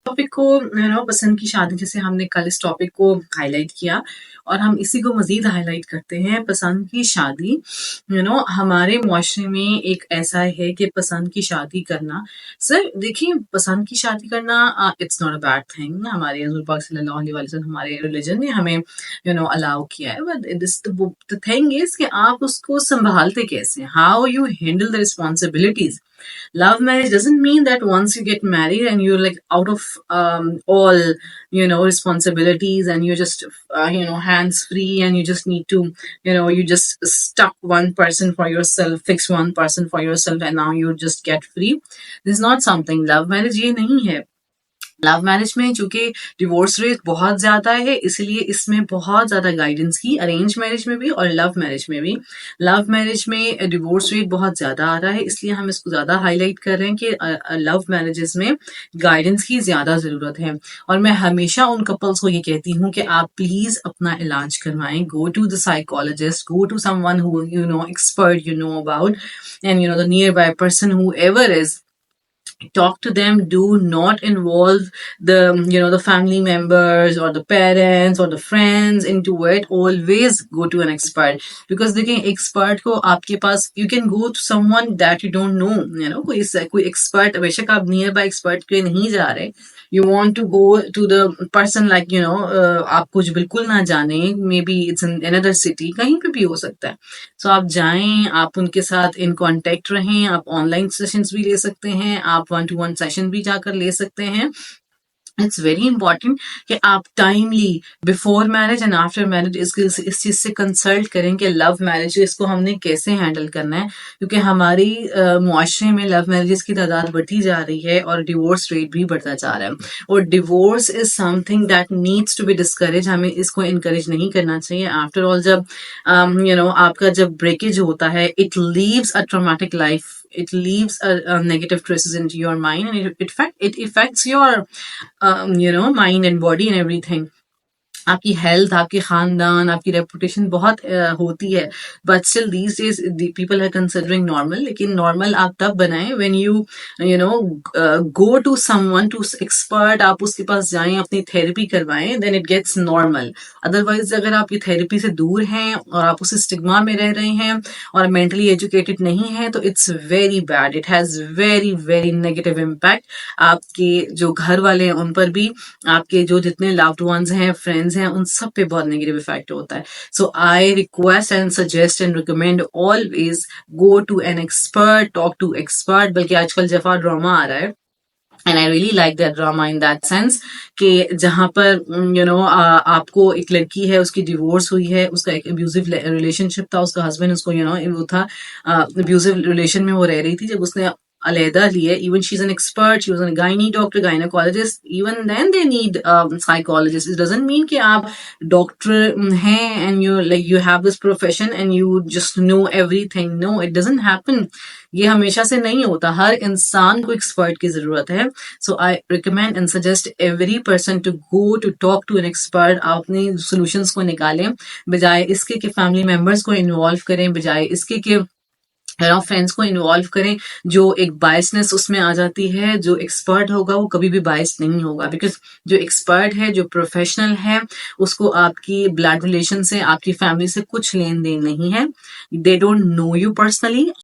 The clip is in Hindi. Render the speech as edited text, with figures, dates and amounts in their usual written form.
टॉपिक को पसंद की शादी, जैसे हमने कल इस टॉपिक को हाईलाइट किया और हम इसी को मज़ीद हाईलाइट करते हैं। पसंद की शादी हमारे मुआशरे में एक ऐसा है कि पसंद की शादी करना, सर देखिए, पसंद की शादी करना it's not a bad thing. हमारे हज़ूर पाक सल्लल्लाहु अलैहि वसल्लम, हमारे रिलीजन ने हमें अलाउ किया है। But this the thing is कि आप उसको सँभालते कैसे, how you handle the responsibilities. Love marriage doesn't mean that once you get married and you're like out of all responsibilities, and you're just hands free, and you just need to you just stuck one person for yourself, fix one person for yourself, and now you just get free. This is not something. Love marriage ये नहीं है। लव मैरिज में चूंकि डिवोर्स रेट बहुत ज़्यादा है, इसलिए इसमें बहुत ज़्यादा गाइडेंस की, अरेंज मैरिज में भी और लव मैरिज में भी। लव मैरिज में डिवोर्स रेट बहुत ज़्यादा आ रहा है, इसलिए हम इसको ज़्यादा हाईलाइट कर रहे हैं कि लव मैरिजेस में गाइडेंस की ज़्यादा ज़रूरत है। और मैं हमेशा उन कपल्स को ये कहती हूँ कि आप प्लीज़ अपना इलाज करवाएं, go to the psychologist, go to someone who expert about, and the nearby person whoever is, talk to them. Do not involve the family members or the parents or the friends into it. Always go to an expert, because देखिए expert को आपके पास, you can go to someone that you don't know, कोई expert, बेशक आप near by expert के नहीं जा रहे, you want to go to the person like आप कुछ बिल्कुल ना जाने, maybe it's in another city, कहीं पे भी हो सकता है। So आप जाएं, आप उनके साथ in contact रहें, आप ऑनलाइन सेशंस भी ले सकते हैं, आप 1-to-1 सेशन भी जाकर ले सकते हैं। इट्स वेरी इंपॉर्टेंट कि आप timely before marriage and after marriage इस चीज़ से कंसल्ट करें कि लव मैरिज इसको हमने कैसे हैंडल करना है, क्योंकि हमारी मुआशरे में लव मैरिजेस की तादाद बढ़ती जा रही है और डिवोर्स रेट भी बढ़ता जा रहा है। और divorce is something that needs to be discourage, हमें इसको इनकरेज नहीं करना चाहिए। आफ्टर ऑल जब आपका जब ब्रेकेज होता है, it leaves a traumatic life, it leaves negative traces into your mind, and it affects your mind and body and everything. आपकी हेल्थ, आपके खानदान, आपकी रेपुटेशन बहुत होती है। But still these days people are considering normal, लेकिन नॉर्मल आप तब बनाएं when you go to someone, to expert, आप उसके पास जाएं, अपनी थेरेपी करवाएं, then it gets normal. Otherwise अगर आप ये थेरेपी से दूर हैं और आप उस स्टिग्मा में रह रहे हैं और मेंटली एजुकेटेड नहीं है, तो it's very bad, it has very very negative impact आपके जो घर वाले हैं उन पर भी, आपके जो जितने लव्ड वंस हैं, फ्रेंड्स हैं, उन सब पे बहुत नेगेटिव इफेक्ट होता है। So I request and suggest and recommend always go to an expert, talk to expert. बल्कि आजकल जफा ड्रामा आ रहा है, and I really like that drama in that sense कि जहाँ पर आपको एक लड़की है, उसकी डिवोर्स हुई है, उसका एक अब्यूजिव रिलेशनशिप था, उसका हस्बैंड उसको वो था, अब्यूजिव रिलेशन में वो रह रही थी। जब उसने अलहदा लिए, even she's an expert, she was a gynae doctor, gynecologist, even then they need psychologists. It doesn't mean कि आप डॉक्टर हैं and you have this profession and you just know everything. No, it doesn't happen. ये हमेशा से नहीं होता, हर इंसान को एक्सपर्ट की जरूरत है। So I recommend and suggest every person to go to talk to an expert. आप अपनी सोल्यूशंस को निकालें, बजाय इसके कि फैमिली मेंबर्स को इन्वॉल्व करें, बजाय इसके कि फ्रेंड्स को इन्वॉल्व करें। जो एक बायसनेस उसमें आ जाती है, जो एक्सपर्ट होगा वो कभी भी बायस नहीं होगा, बिकॉज जो एक्सपर्ट है, जो प्रोफेशनल है, उसको आपकी ब्लड रिलेशन से, आपकी फैमिली से कुछ लेन देन नहीं है। They don't know you personally,